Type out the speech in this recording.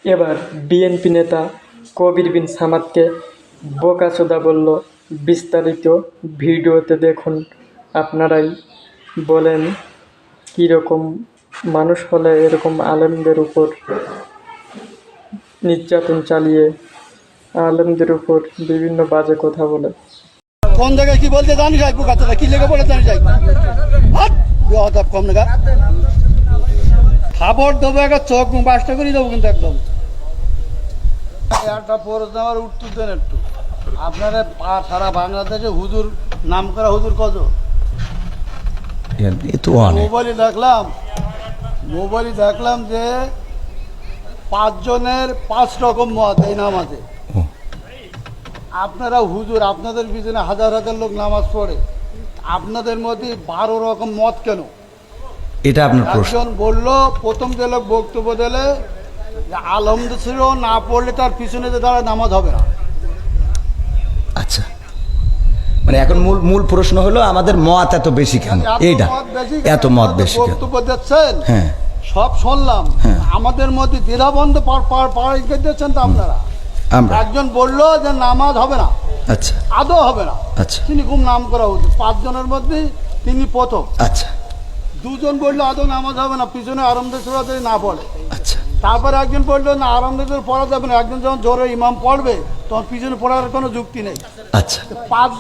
এবার বিএনপি নেতা কবির বিন সামাদকে বোকাচোদা বলল। বিস্তারিত ভিডিওতে দেখুন। আপনারাই বলেন কীরকম মানুষ হলে এরকম আলেমদের উপর নির্যাতন চালিয়ে আলেমদের উপর বিভিন্ন বাজে কথা বলে। কোন জায়গায় কি বলতে জানি যাই বোকাচোদা কি লেগে পড়ে জানি যাই বেয়াদব কম না খাবার দেবো একটা চোখ বাসটা করে দেবো কিন্তু একদম একটা প্রশ্ন আমার উত্তর দেন একটু। আপনারা সারা বাংলাদেশে হুজুর নাম করা হুজুর কত? মোবাইলে দেখলাম যে 5 জনের 5 রকম মত এই নামাজে। আপনারা হুজুর, আপনাদের পিছনে হাজার হাজার লোক নামাজ পড়ে, আপনাদের মধ্যে 12 রকম মত কেন? এটা আপনার প্রশ্ন। একজন বললো, প্রথম যে লোক বক্তব্য দিলে আলহামদুলিল্লাহ না পড়লে তার পিছনে যে দাঁড়ায় নামাজ হবে না। আচ্ছা, মানে এখন মূল প্রশ্ন হলো আমাদের মত এত বেশি কেন? এইটা এত মত বেশি কেন? বক্তব্য দিচ্ছেন, হ্যাঁ সব শুনলাম, আমাদের মধ্যে দ্বিধাবন্ধ দিচ্ছেন তো আপনারা। আমরা একজন বললো যে নামাজ হবে না, আচ্ছা আদৌ হবে না, আচ্ছা তিনি খুব নাম করা হতো 5 জনের মধ্যে তিনি প্রথম। আচ্ছা 2 জন বললো আদৌ নামাজ হবে না, পিছনে আরামদেশ্বরা যদি না পড়ে। আচ্ছা তারপরে একজন বললো না আরামদেশ্বর পড়া যাবে না, একজন যখন জোরে ইমাম পড়বে তখন পিছনে পড়ার কোনো যুক্তি নেই। আচ্ছা 5